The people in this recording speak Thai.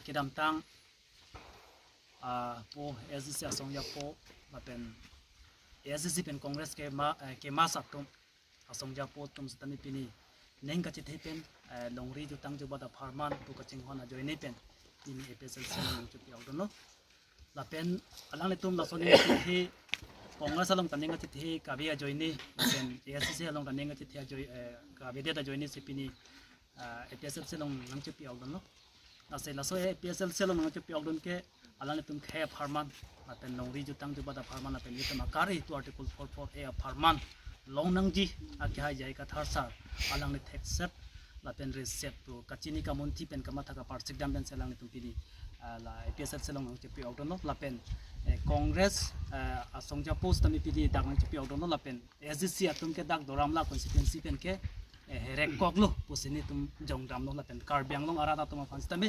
กิดำตั้งโปเอสซีส่งยาโปมาเป็นเอสซีเป็นคอนเกรสเกมาสักตุมส่งยาโปตุมสตามิปีนี้เน่งก็จะให้เป็นลงรีจุตั้งจุบัดพาร์มันตุกจิงฮอนะจอยนี่เป็นที่มีเอพิเซลเซลล์จุดเดียวกันเนาะแล้วเป็นหลังในตุมเราส่วนนี้ที่คอนเกรสลงตันเองก็จะที่กาเบียจอยนี่เป็นเอสซีลงตันเองก็จะที่จอยกาเบียเดียจอยนี่สิปีนี้เอพิเซลเซลล์ลงนั่งจุดเดียวกันเนาะแล้วเสร็จแล้วส่วนเอพิเซลเซลล์ลงนั่งจุดเดียวกันแค่หลังในตุมแค่พาร์มันเป็นลงรีจุตั้งจุบัดพาร์มันเป็นยี่สิบมาการีตัวอาร์ติคล44Aพาร์มันลงนั่งจีอาจจะให้ใจกับทาร์ซาหลังในเท็กซัสแล้วเป็นรีเซ็ตตัวกัจจินิกามุนที่เป็นกรรมฐานปาร์ติกดัมเป็นเซลังในตุ่มปีนี้แล้วเอพิเซลเซลงจะปีออกดนแล้วเป็นคอนเกรสส่งจากโพสต์มีปีนี้ดักจะปีออกดนแล้วเป็นเอสซีตุ่มแค่ดักดรามละคอนสิเพนซีเป็นแค่เรคกอกลุโพสต์นี้ตุ่มจงดรามแล้วเป็นคาร์บิยังลงอาราตาตุ่มฟันสตัม